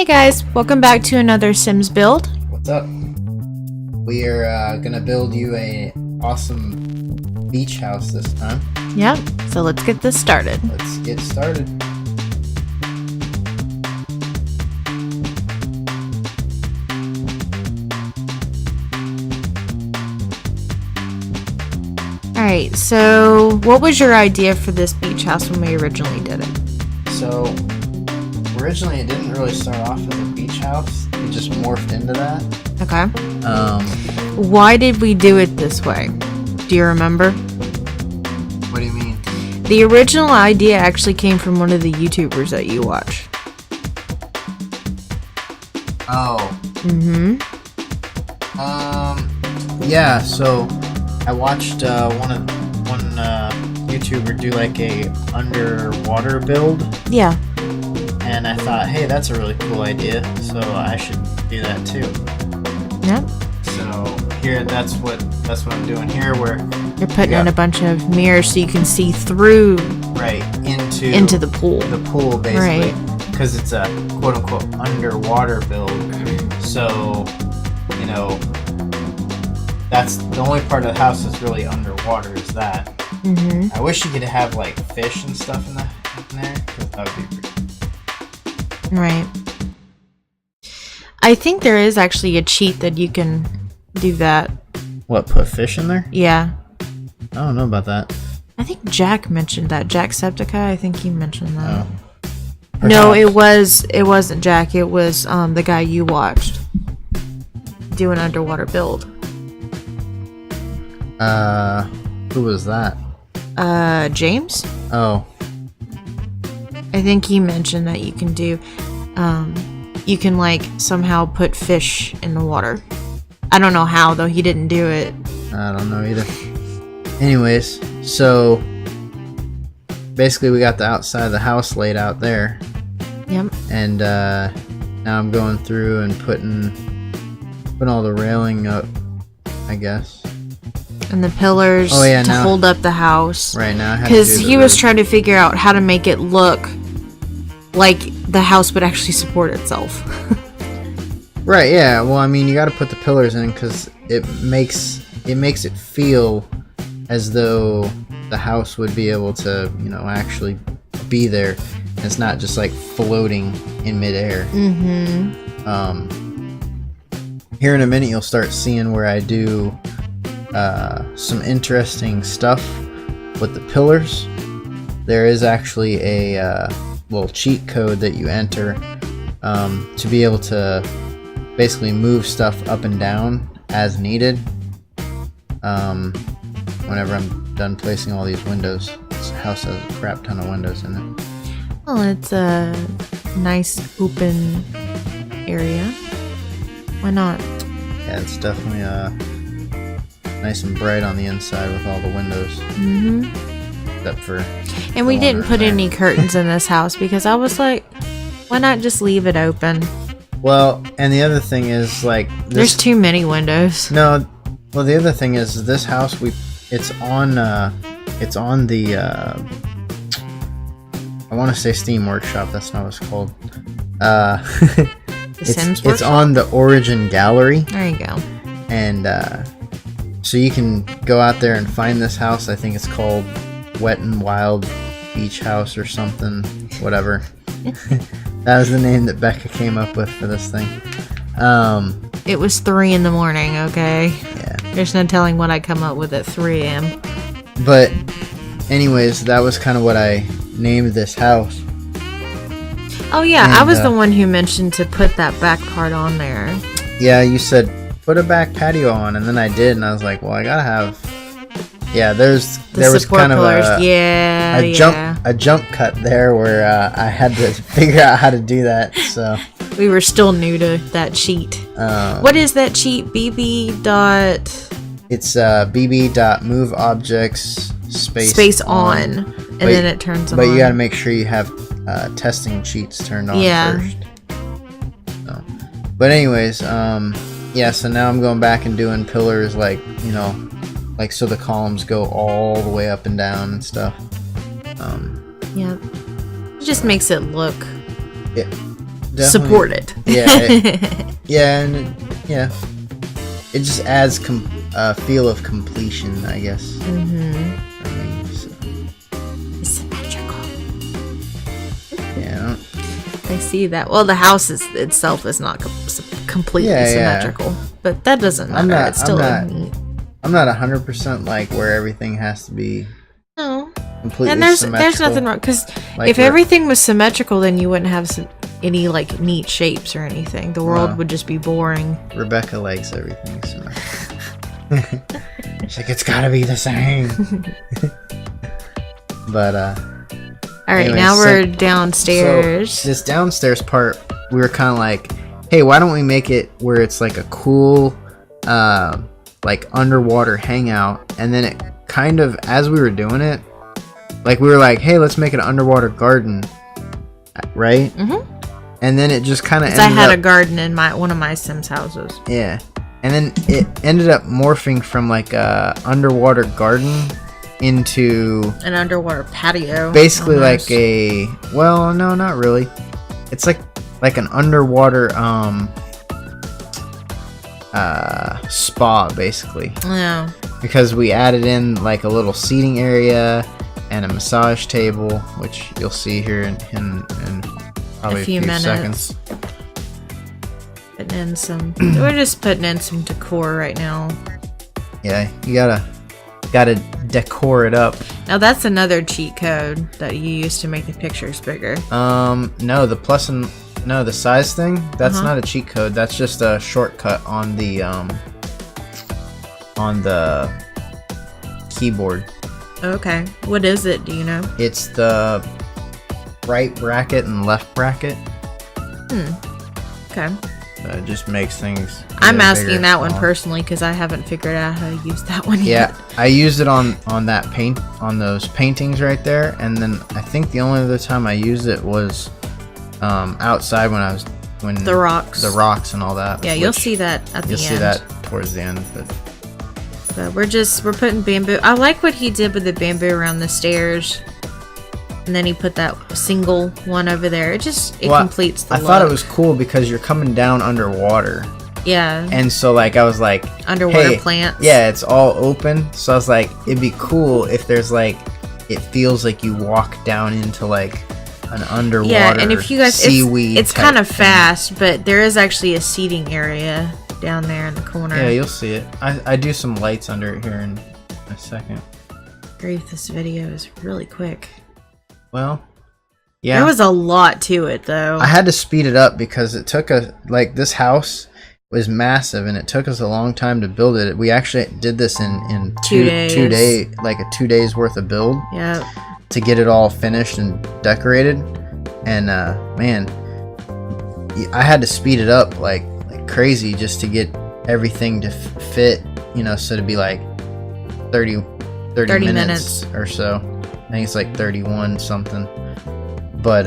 Hey guys, welcome back to another Sims build. What's up? We are gonna build you a awesome beach house this time. Yep, so let's get this started. Let's get started. Alright, so what was your idea for this beach house when we originally did it? So, originally it didn't really start off as a beach house. It just morphed into that. Okay. Why did we do it this way? Do you remember? What do you mean? The original idea actually came from one of the YouTubers that you watch. Oh. Mm-hmm. Yeah, so I watched one YouTuber do like a underwater build. Yeah. And I thought, hey, that's a really cool idea, so I should do that too. Yep. So here, that's what I'm doing here, where you're putting in a bunch of mirrors so you can see through. Right into the pool. The pool, basically, because it's a quote unquote underwater build. So, you know, that's the only part of the house that's really underwater is that. Mm-hmm. I wish you could have like fish and stuff in there, because that would be pretty. Right. I think there is actually a cheat that you can do that. What, put fish in there? Yeah. I don't know about that. I think Jack mentioned that. Jacksepticeye, I think he mentioned that. Oh. No, it wasn't Jack. It was the guy you watched do an underwater build. Who was that? James? Oh. I think he mentioned that you can do, you can like somehow put fish in the water. I don't know how though, he didn't do it. I don't know either. Anyways, so basically we got the outside of the house laid out there. Yep. And now I'm going through and putting all the railing up, I guess. And the pillars to hold up the house. Right now, because he was trying to figure out how to make it look like the house would actually support itself. Right, yeah. Well, I mean, you got to put the pillars in because it makes it feel as though the house would be able to, you know, actually be there. It's not just like floating in midair. Mm-hmm. Here in a minute, you'll start seeing where I do some interesting stuff with the pillars. There is actually a little cheat code that you enter to be able to basically move stuff up and down as needed whenever I'm done placing all these windows. This house has a crap ton of windows in it. Well, it's a nice open area. Why not? Yeah, it's definitely nice and bright on the inside with all the windows. Mm-hmm. Except for. And we didn't put any curtains in this house because I was like, why not just leave it open? Well, and the other thing is like there's too many windows. No, well the other thing is this house it's on the I want to say Steam Workshop. That's not what it's called. It's on the Origin Gallery. There you go. And so you can go out there and find this house. I think it's called Wet and Wild Beach House or something. Whatever. That was the name that Becca came up with for this thing. It was 3 in the morning, okay? Yeah. There's no telling what I come up with at 3 a.m. But anyways, that was kind of what I named this house. Oh yeah, I was the one who mentioned to put that back part on there. Yeah, you said put a back patio on, and then I did, and I was like, well, I gotta have. Yeah, there was kind of a jump cut there where I had to figure out how to do that. So we were still new to that cheat. What is that cheat? It's bb.moveObjects space on, and then it turns on. But you gotta make sure you have testing cheats turned on first. So. But anyways, yeah. So now I'm going back and doing pillars, like, you know, like so the columns go all the way up and down and stuff. Yeah. It just makes it look support it. Yeah, it just adds a feel of completion, I guess. Mm-hmm. For me, so. It's symmetrical. Yeah. I see that. Well, the house itself is not completely symmetrical, but that doesn't matter. It's still neat. I'm not 100% like where everything has to be. No. Completely And there's symmetrical. nothing wrong, because Like if everything was symmetrical, then you wouldn't have any like neat shapes or anything. The world would just be boring. Rebecca likes everything symmetrical. She's like, it's gotta be the same. But all right, anyways, now we're downstairs. So this downstairs part, we were kind of like, hey, why don't we make it where it's like a cool like underwater hangout? And then it kind of, as we were doing it, like we were like, hey, let's make it an underwater garden, right? Mm-hmm. And then it just kind of ended I had a garden in one of my Sims houses. Yeah. And then it ended up morphing from like a underwater garden into an underwater patio. Basically almost. like well, no, not really. It's like an underwater spa basically. Yeah. Because we added in like a little seating area and a massage table, which you'll see here in probably a few minutes. seconds. Putting in some. We're just putting in some decor right now. Yeah, you gotta decor it up. Now that's another cheat code that you use to make the pictures bigger. No, the size thing. That's not a cheat code. That's just a shortcut on the keyboard. Okay, what is it? Do you know? It's the right bracket and left bracket. Okay. It just makes things. I'm asking that one personally because I haven't figured out how to use that one yet. Yeah, I used it on that on those paintings right there, and then I think the only other time I used it was outside when the rocks and all that. Yeah, you'll see that at the end. You'll see that towards the end, but we're putting bamboo. I like what he did with the bamboo around the stairs. And then he put that single one over there. It completes the look. I thought it was cool because you're coming down underwater. Yeah. And so like I was like, underwater plants. Yeah, it's all open. So I was like, it'd be cool if there's like, it feels like you walk down into like an underwater. Yeah, and if you guys, seaweed. It's kind of fast, but there is actually a seating area down there in the corner. Yeah, you'll see it. I do some lights under it here in a second. Grief, this video is really quick. Well, yeah. There was a lot to it, though. I had to speed it up because it took this house was massive and it took us a long time to build it. We actually did this in 2 days, like a 2 days worth of build. Yeah. To get it all finished and decorated, and man, I had to speed it up like crazy just to get everything to fit, so to be like 30 minutes or so. I think it's like 31 something, but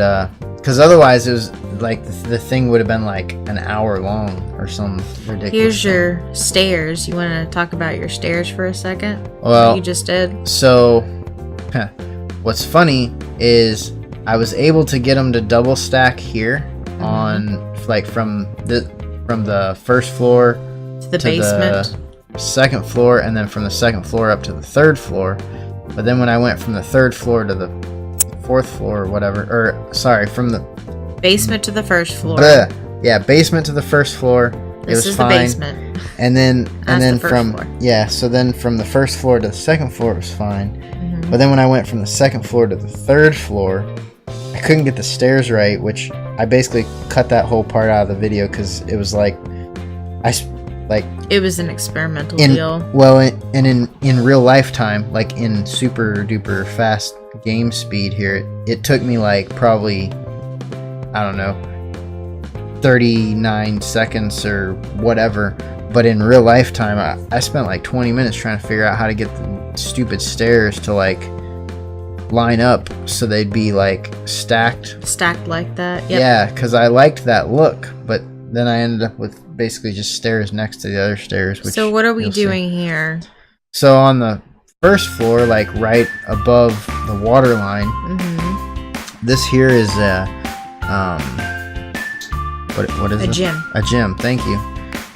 because otherwise it was like the thing would have been like an hour long or something ridiculous. Here's your stairs. You want to talk about your stairs for a second? Well, what you just did. So what's funny is I was able to get them to double stack here on like from the first floor to the basement, the second floor, and then from the second floor up to the third floor. But then when I went from the third floor to the fourth floor or whatever, or sorry, from the basement to the first floor. Yeah, basement to the first floor. This it was is fine. the basement. And then the from floor. so then from the first floor to the second floor it was fine. Mm-hmm. But then when I went from the second floor to the third floor, I couldn't get the stairs right, which I basically cut that whole part out of the video because it was like it was an experimental deal. Well, in real lifetime, like in super duper fast game speed here, it took me like probably, I don't know, 39 seconds or whatever. But in real lifetime, I spent like 20 minutes trying to figure out how to get the stupid stairs to like line up so they'd be like stacked like that. Yep. Yeah, because I liked that look, but then I ended up with basically just stairs next to the other stairs. So what are we doing here? So on the first floor, like right above the water line, this here is What is A it? gym. A gym. Thank you.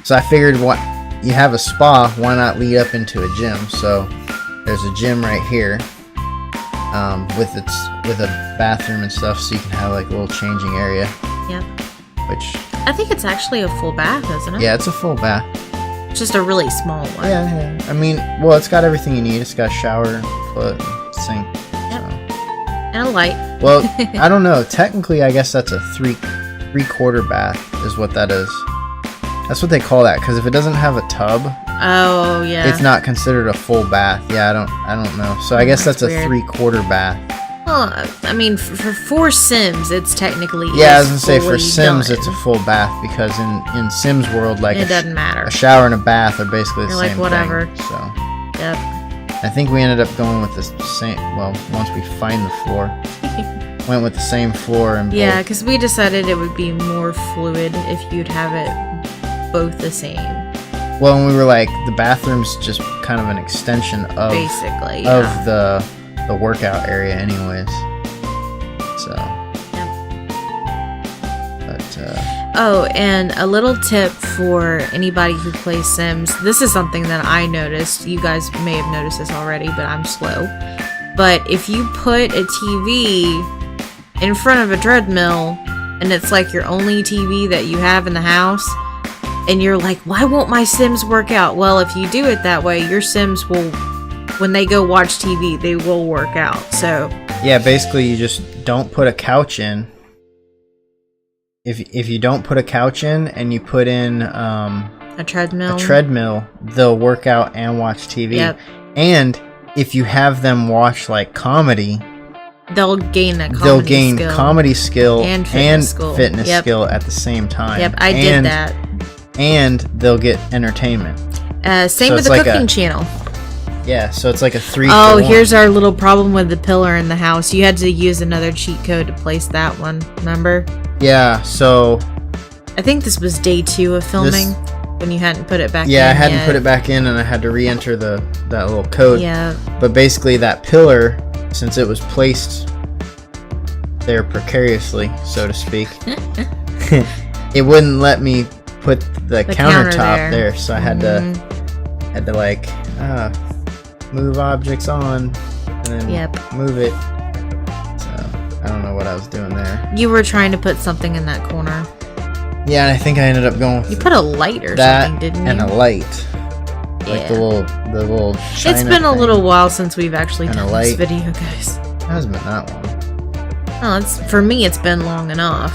So I figured, what you have a spa, why not lead up into a gym? So there's a gym right here, with a bathroom and stuff, so you can have like a little changing area. Yep. Which I think it's actually a full bath, isn't it? yeah, it's a full bath. Just a really small one. Yeah. I mean, well, it's got everything you need. It's got a shower, toilet, and sink. Yep. And a light. Well, I don't know. Technically, I guess that's a three-quarter bath is what that is. That's what they call that, because if it doesn't have a tub, Oh yeah. it's not considered a full bath. Yeah, I don't know. So I guess that's a weird. three-quarter bath. Well, I mean, for Sims, it's technically Yeah, I was gonna say for fully Sims, done. it's a full bath, because in Sims world, like It doesn't matter. a shower and a bath are basically the You're same like, whatever. thing. So Yep. I think we ended up going with the same. Well, once we find the floor, went with the same floor and Yeah, both. because we decided it would be more fluid if you'd have it both the same, Well, and we were like, the bathroom's just kind of an extension of basically. Yeah. of the workout area, anyways. So. But Oh, and a little tip for anybody who plays Sims. This is something that I noticed. You guys may have noticed this already, but I'm slow. But if you put a TV in front of a treadmill, and it's like your only TV that you have in the house, and you're like, why won't my Sims work out? Well, if you do it that way, your Sims will, when they go watch TV, they will work out. So yeah, basically you just don't put a couch in. If you don't put a couch in and you put in a treadmill, they'll work out and watch TV. Yep. And if you have them watch like comedy, they'll gain that comedy they'll gain skill. comedy skill And fitness skill. fitness Yep. skill at the same time. Yep, I did that. And they'll get entertainment. Same So with it's the like cooking a- channel. Yeah, so it's like a 3 Oh, for 1. here's our little problem with the pillar in the house. You had to use another cheat code to place that one. Remember? Yeah, so I think this was day 2 of filming when you hadn't put it back in. yeah, I hadn't yet. put it back in and I had to re-enter that little code. Yeah. But basically that pillar, since it was placed there precariously, so to speak, it wouldn't let me put the counter countertop there, so I had Mhm. to like move objects on and then Yep. move it. So I don't know what I was doing there. You were trying to put something in that corner. Yeah, and I think I ended up going with You put a light or that something, didn't you? and a light, like the little. China It's been a thing. little while since we've actually And a done this light. video, guys. It hasn't been that long. Oh, for me, it's been long enough.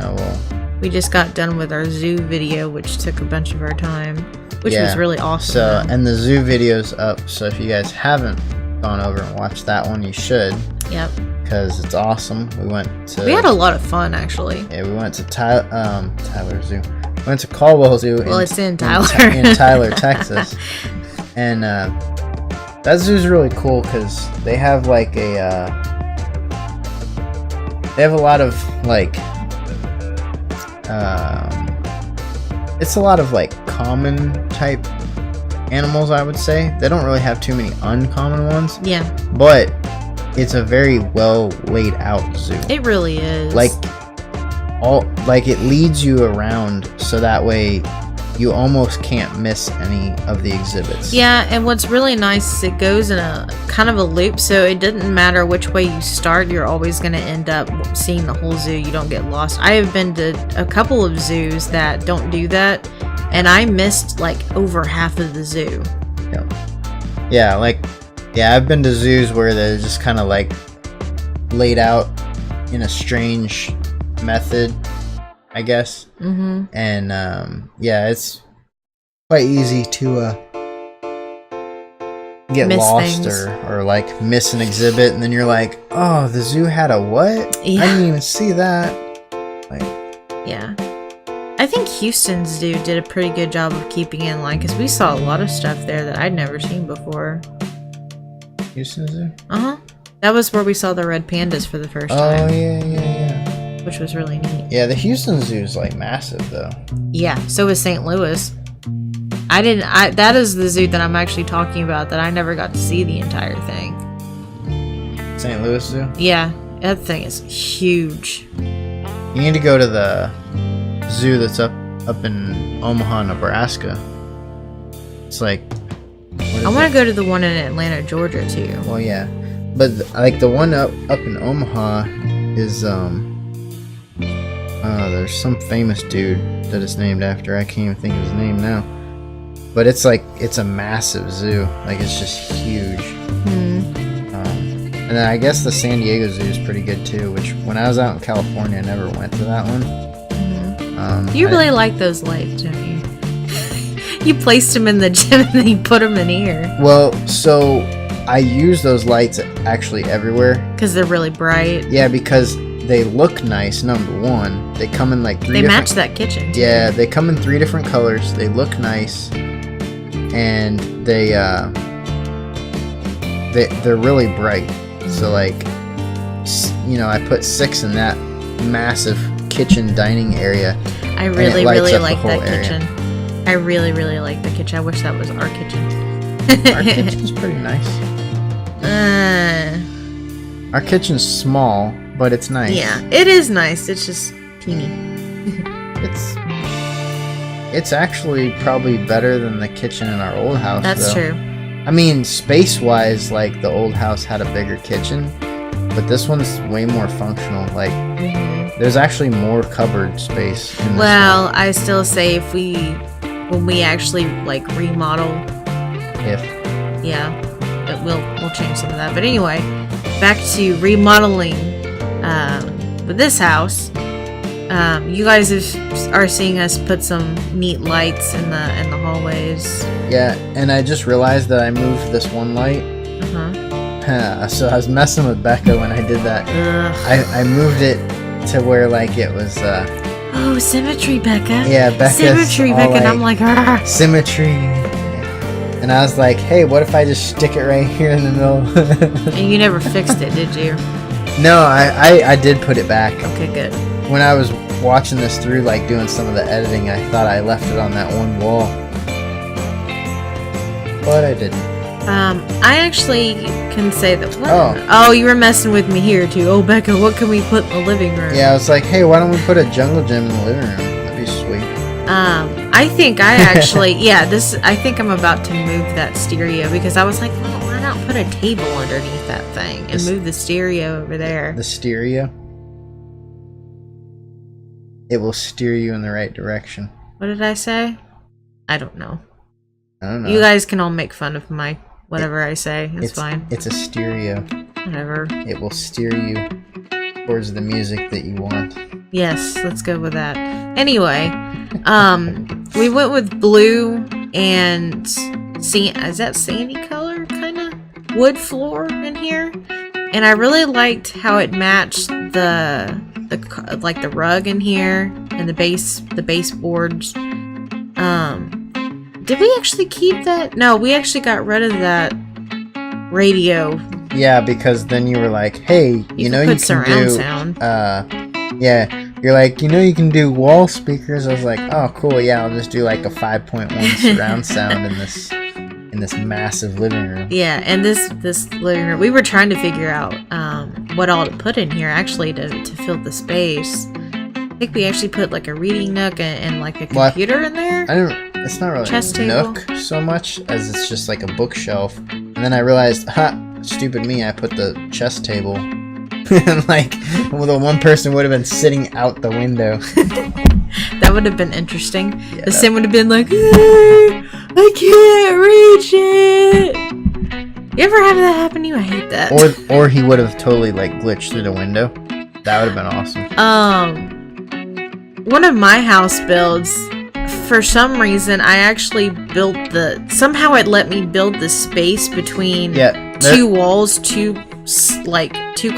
Oh well. We just got done with our zoo video, which took a bunch of our time, which was Yeah. really awesome. So, though. and the zoo video's up, so if you guys haven't gone over and watched that one, you should, Yep. because it's awesome. We went to... We had a lot of fun, actually. Yeah, we went to Tyler Zoo. We went to Caldwell Zoo. Well, it's in Tyler. In Tyler, Texas. And that zoo's really cool, because they have like a... they have a lot of, like... it's a lot of like common type animals, I would say. They don't really have too many uncommon ones, Yeah, but it's a very well laid out zoo. it really is. Like it leads you around, so that way you almost can't miss any of the exhibits. Yeah, and what's really nice is it goes in a kind of a loop, so it doesn't matter which way you start, you're always going to end up seeing the whole zoo. You don't get lost. I have been to a couple of zoos that don't do that, and I missed like over half of the zoo. Yeah, I've been to zoos where they're just kind of like laid out in a strange method, I guess. Mm-hmm. And yeah, it's quite easy to get Miss lost things. or like miss an exhibit, and then you're like, oh, the zoo had a what? Yeah. I didn't even see that. Like, Yeah. I think Houston Zoo did a pretty good job of keeping in line, because we saw a lot of stuff there that I'd never seen before. Houston Zoo? Uh-huh. That was where we saw the red pandas for the first Oh time, yeah. which was really neat. Yeah, the Houston Zoo is like massive though. Yeah, so is St. Louis. That is the zoo that I'm actually talking about, that I never got to see the entire thing. St. Louis Zoo? Yeah, that thing is huge. You need to go to the zoo that's up in Omaha, Nebraska. It's like, I want to go to the one in Atlanta, Georgia too. well, yeah, but like the one up in Omaha is there's some famous dude that it's named after. I can't even think of his name now. But it's like, it's a massive zoo. Like, it's just huge. And then I guess the San Diego Zoo is pretty good too, which when I was out in California, I never went to that one. You really like those lights, don't you? You placed them in the gym and then you put them in here. Well, so I use those lights actually everywhere. Because they're really bright. Yeah, because they look nice, number one. They come in like three They match that kitchen. Yeah, they come in 3 different colors. They look nice. And they're really bright. So like, you know, I put 6 in that massive kitchen dining area. I really like that kitchen. I really like the kitchen. I wish that was our kitchen. Our kitchen's pretty nice. Our kitchen's small, but it's nice. Yeah, it is nice. It's just teeny. It's actually probably better than the kitchen in our old house. That's true. I mean, space-wise, like the old house had a bigger kitchen, but this one's way more functional. Like, there's actually more cupboard space in this Well, one. I still say when we actually like remodel, we'll change some of that. But anyway, back to remodeling with this house. You guys are seeing us put some neat lights in the hallways. Yeah, and I just realized that I moved this one light. So I was messing with Becca when I did that. I moved it to where like it was oh, symmetry, Becca. Yeah, Becca's symmetry, all Becca. like, And I'm like, Argh. Symmetry. And I was like, hey, what if I just stick it right here in the middle? And you never fixed it, did you? No, I did put it back. Okay, good. When I was watching this through, like doing some of the editing, I thought I left it on that one wall. But I didn't. I actually can say that. Oh, you were messing with me here too. Oh, Becca, what can we put in the living room? Yeah, I was like, hey, why don't we put a jungle gym in the living room? That'd be sweet. I think I actually, I think I'm about to move that stereo because I was like, well, why not put a table underneath that thing and move the stereo over there? The stereo? It will steer you in the right direction. What did I say? I don't know. I don't know. You guys can all make fun of my whatever I say. It's fine. It's a stereo. Whatever. It will steer you towards the music that you want. Yes, let's go with that. Anyway, we went with blue and is that sandy color kind of wood floor in here, and I really liked how it matched the rug in here and the baseboards. Did we actually keep that? No, we actually got rid of that radio. Yeah, because then you were like, hey, you know you can do sound. Yeah, you're like, you know you can do wall speakers. I was like, oh cool, yeah, I'll just do like a 5.1 surround sound in this massive living room. Yeah, and this living room, we were trying to figure out what all to put in here actually to fill the space. I think we actually put like a reading nook and like a computer in there. It's not really Chest a nook so much as it's just like a bookshelf. And then I realized, stupid me, I put the chest table. And like, the one person would have been sitting out the window. That would have been interesting. Yeah, the sim would have been like, I can't reach it. You ever have that happen to you? I hate that. Or he would have totally like glitched through the window. That would have been awesome. One of my house builds, for some reason, I actually built somehow it let me build the space between two walls too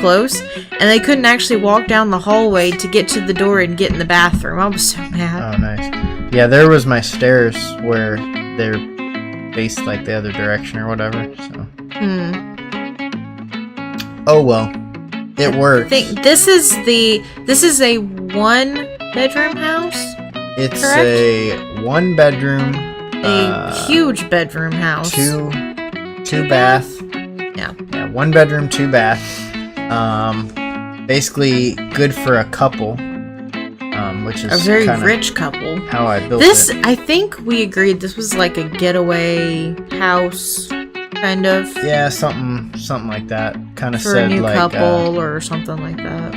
close, and they couldn't actually walk down the hallway to get to the door and get in the bathroom. I was so mad. Oh, nice. Yeah, there was my stairs where they're faced like the other direction or whatever. So. Oh well, it works. I think this is a 1-bedroom house. It's correct? a 1-bedroom, a huge bedroom house. Two bath. Yeah, 1 bedroom, 2 bath. Basically good for a couple. which is a very kinda rich couple. how I built This, it. I think we agreed this was like a getaway house, kind of. Yeah, something like that. Kind of For said a new like couple or something like that.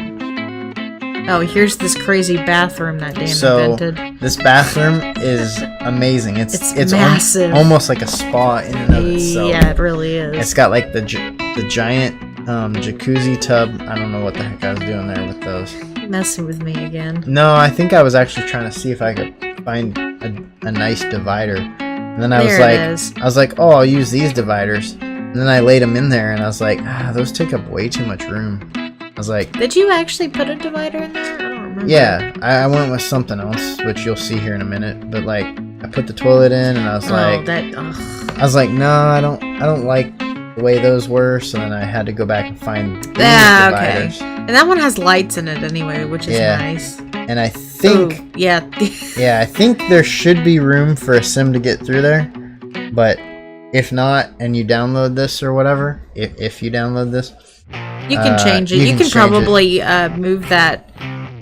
Oh, here's this crazy bathroom that Dan so invented. this bathroom is amazing. It's massive. Almost like a spa in and of itself. Yeah, it really is. It's got like the giant jacuzzi tub. I don't know what the heck I was doing there with those. Messing with me again. No, I think I was actually trying to see if I could find a nice divider. And then I was like, oh, I'll use these dividers. And then I laid them in there, and I was like, those take up way too much room. I was like, did you actually put a divider in there? I don't remember. Yeah, I went with something else, which you'll see here in a minute. But like, I put the toilet in, and I was like, no, I don't like the way those were. So then I had to go back and find these dividers. Okay. And that one has lights in it anyway, which is nice. And I think, yeah, I think there should be room for a sim to get through there. But if not, and you download this or whatever, if you download this. You can change it. You can probably move that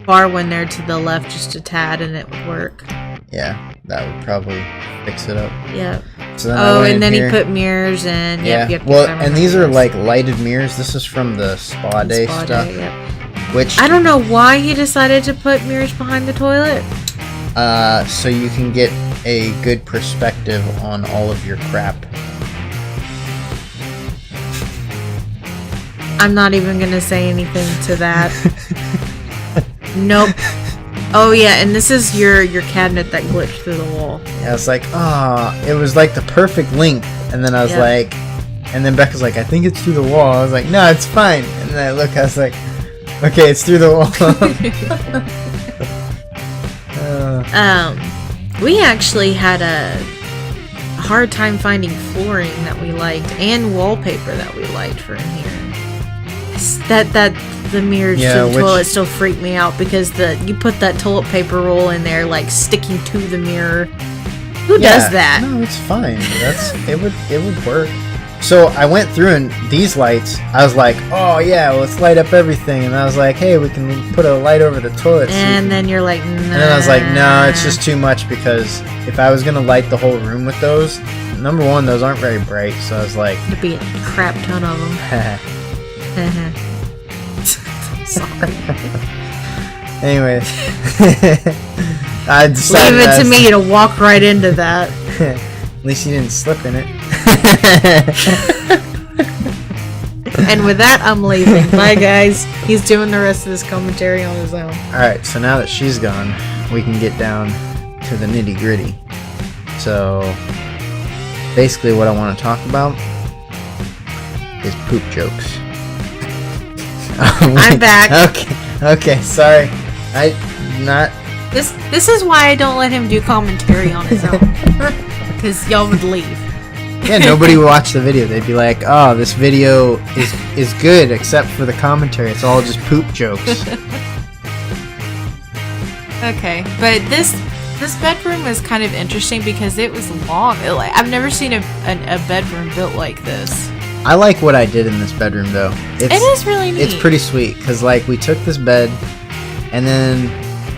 bar one there to the left just a tad, and it would work. Yeah, that would probably fix it up. Yeah. So then and then he put mirrors in. Yeah. Yep, well, and these are like lighted mirrors. This is from the spa day stuff. Yep. Which I don't know why he decided to put mirrors behind the toilet. So you can get a good perspective on all of your crap. I'm not even gonna say anything to that. Nope. Oh yeah, and this is your cabinet that glitched through the wall. Yeah, I was like, it was like the perfect length. And then I was like, and then Becca's like, I think it's through the wall. I was like, no, it's fine. And then I was like, okay, it's through the wall. We actually had a hard time finding flooring that we liked and wallpaper that we liked for in here. That the mirrors to the toilet still freak me out because you put that toilet paper roll in there like sticking to the mirror. Who does that? No, it's fine. It would work. So I went through and these lights, I was like, oh yeah, let's light up everything. And I was like, hey, we can put a light over the toilet seat. And then you're like, nah. And then I was like, no, it's just too much because if I was gonna light the whole room with those, number one, those aren't very bright. So I was like, there'd be a crap ton of them. Sorry. Anyway, I decided leave it to me to walk right into that. At least you didn't slip in it. And with that, I'm leaving. Bye, guys. He's doing the rest of this commentary on his own. Alright, so now that she's gone, we can get down to the nitty gritty. So, basically what I want to talk about is poop jokes. I'm back. Okay, sorry. This is why I don't let him do commentary on his own. Because y'all would leave. Yeah, nobody would watch the video. They'd be like, oh, this video is good except for the commentary. It's all just poop jokes. Okay, but this bedroom was kind of interesting because it was long. I've never seen a bedroom built like this. I like what I did in this bedroom, though. It is really neat. It's pretty sweet, because, like, we took this bed, and then...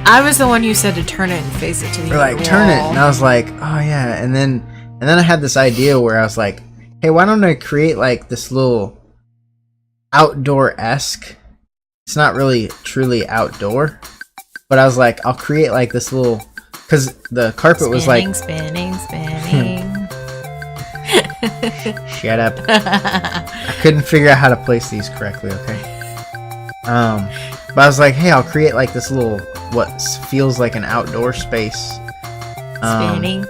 I was the one who said to turn it and face it to the other wall. Turn it, and I was like, oh, yeah, and then I had this idea where I was like, hey, why don't I create, like, this little outdoor-esque... It's not really truly outdoor, but I was like, I'll create, like, this little... Because the carpet was, like... Spinning. Shut up. I couldn't figure out how to place these correctly, okay? But I was like, hey, I'll create like this little, what feels like an outdoor space. Spinning.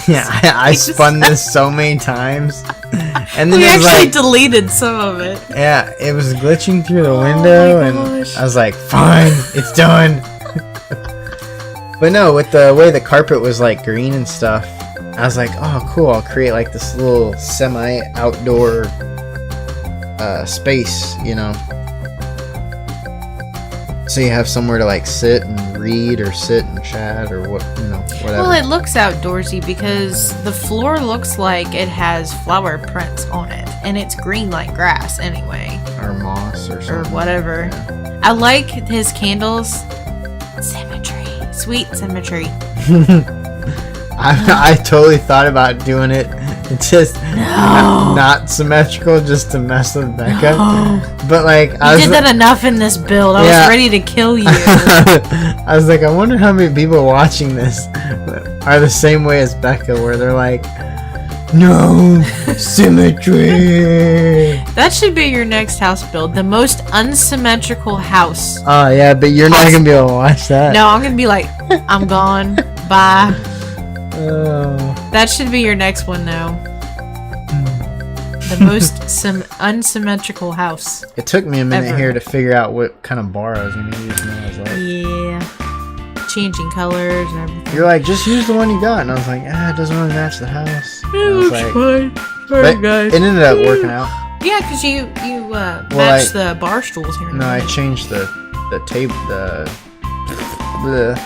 Yeah, I spun this so many times. And then we it was actually like, deleted some of it. Yeah, it was glitching through the window, and I was like, fine, it's done. But no, with the way the carpet was like green and stuff, I was like, oh, cool, I'll create like this little semi-outdoor space, you know. So you have somewhere to like sit and read or sit and chat or what, you know, whatever. Well, it looks outdoorsy because the floor looks like it has flower prints on it. And it's green like grass anyway. Or moss or something. Or whatever. Yeah. I like his candles. Symmetry. Sweet symmetry. I totally thought about doing it. It's just not symmetrical, just to mess with Becca. No. But like, I did that enough in this build. I was ready to kill you. I was like, I wonder how many people watching this are the same way as Becca, where they're like, no symmetry. That should be your next house build. The most unsymmetrical house. Oh yeah, but you're not gonna be able to watch that. No, I'm gonna be like, I'm gone. Bye. That should be your next one, though. The most unsymmetrical house. It took me a minute here to figure out what kind of bar I was gonna use. And I was like, yeah, changing colors and everything. You're like, just use the one you got, and I was like, it doesn't really match the house. It looks fine. Sorry, guys. It ended up working out. Yeah, because you matched the bar stools here. No, I changed the table the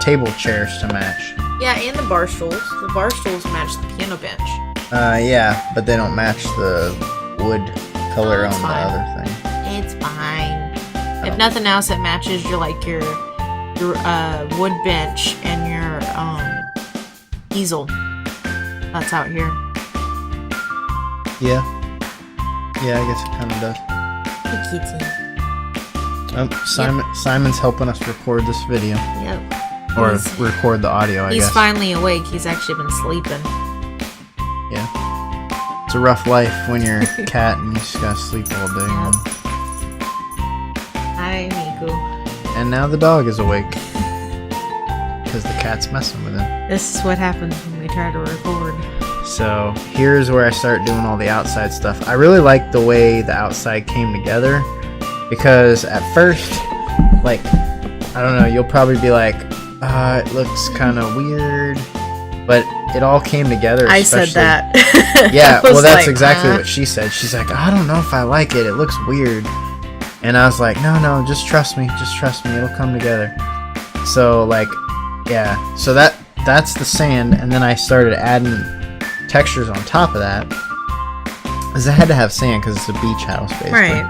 table chairs to match. Yeah, and the bar stools. The bar stools match the piano bench. Yeah, but they don't match the wood color on the other thing. It's fine. If nothing else, it matches your wood bench and your easel that's out here. Yeah. Yeah, I guess it kind of does. Simon's helping us record this video. Yep. Or record the audio, I guess. He's finally awake. He's actually been sleeping. Yeah. It's a rough life when you're a cat and you just gotta sleep all day. Yep. Hi, Miku. And now the dog is awake. Because the cat's messing with him. This is what happens when we try to record. So, here's where I start doing all the outside stuff. I really like the way the outside came together. Because at first, like, I don't know, you'll probably be like, it looks kind of weird, but it all came together. I said that. Yeah, well, that's exactly what she said. She's like, I don't know if I like it. It looks weird. And I was like, no, just trust me. Just trust me. It'll come together. So, like, yeah. So that's the sand, and then I started adding textures on top of that. Because I had to have sand because it's a beach house, basically. Right.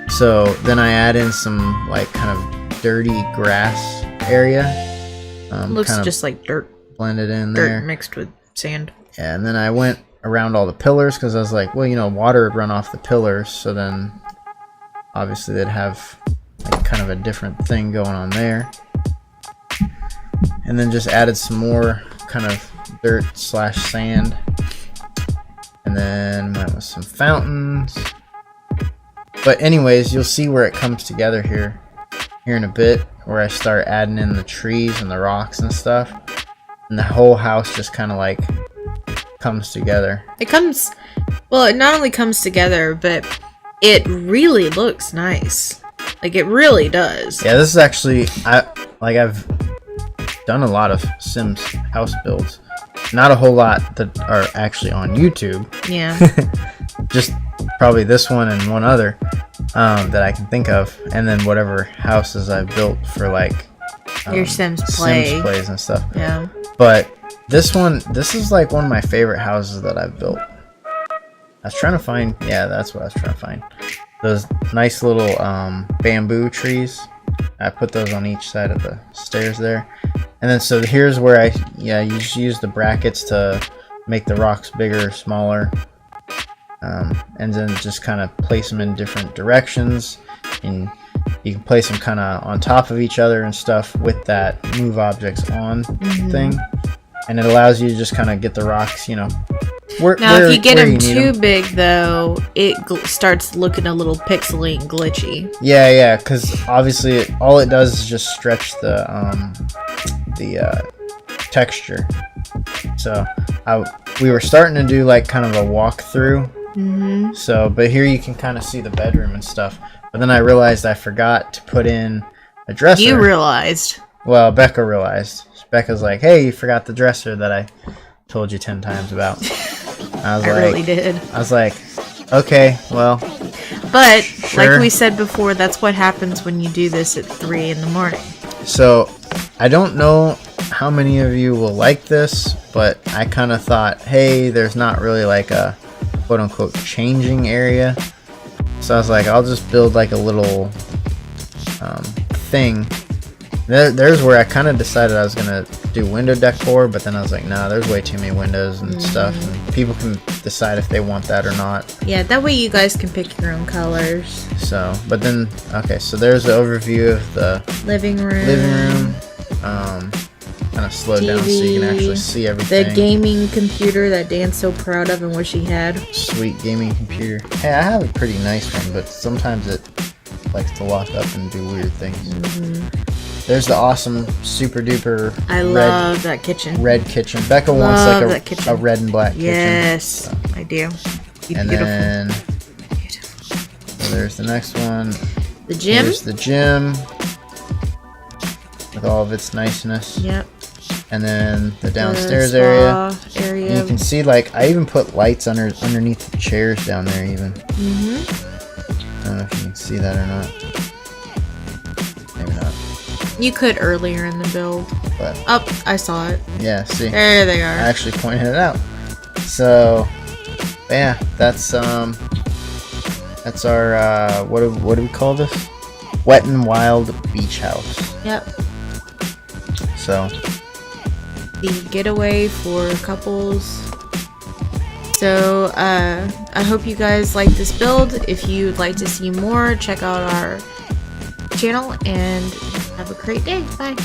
So then I add in some, like, kind of dirty grass area. Looks just like dirt. Blended in there. Dirt mixed with sand. Yeah, and then I went around all the pillars because I was like, well, water would run off the pillars, so then obviously they'd have like kind of a different thing going on there. And then just added some more kind of dirt / sand. And then went with some fountains. But anyways, you'll see where it comes together here in a bit, where I start adding in the trees and the rocks and stuff, and the whole house just kind of like comes together. It not only comes together, but it really looks nice. Like, it really does. Yeah, this is actually, I've done a lot of Sims house builds. Not a whole lot that are actually on YouTube. Yeah. Just probably this one and one other that I can think of, and then whatever houses I've built for like your Sims plays and stuff. Yeah. But this is like one of my favorite houses that I've built. I was trying to find, that's what I was trying to find. Those nice little bamboo trees. I put those on each side of the stairs there. And then so here's where you just use the brackets to make the rocks bigger or smaller. And then just kind of place them in different directions. And you can place them kind of on top of each other and stuff with that move objects on thing. And it allows you to just kind of get the rocks, if you get them too big, though, it starts looking a little pixely and glitchy. Yeah, because obviously all it does is just stretch the texture. So we were starting to do like kind of a walkthrough. So, but here you can kind of see the bedroom and stuff. But then I realized I forgot to put in a dresser. You realized? Well, Becca realized. Becca's like, hey, you forgot the dresser that I told you 10 times about. I really did. I was like, okay, well. But, sure. Like we said before, that's what happens when you do this at 3 in the morning. So, I don't know how many of you will like this, but I kind of thought, hey, there's not really like a quote-unquote changing area. So I was like, I'll just build like a little thing. There's where I kind of decided I was gonna do window decor, but then I was like, nah, there's way too many windows and stuff, and people can decide if they want that or not. Yeah, that way you guys can pick your own colors. So, but then, okay, so there's the overview of the living room. Kind of slowed down so you can actually see everything. The gaming computer that Dan's so proud of and wish he had. Sweet gaming computer. Hey, I have a pretty nice one, but sometimes it likes to lock up and do weird things. There's the awesome super duper love that kitchen. Red kitchen. Becca wants like a red and black kitchen. Yes, so. I do. And then so there's the next one. The gym. Here's the gym with all of its niceness. Yep. And then the downstairs area. And you can see, like, I even put lights underneath the chairs down there even. I don't know if you can see that or not. Maybe not. You could earlier in the build. But I saw it. Yeah, see. There they are. I actually pointed it out. So, yeah, that's our what do we call this? Wet and Wild Beach House. Yep. So, the getaway for couples. So I hope you guys like this build. If you'd like to see more, check out our channel and have a great day. Bye.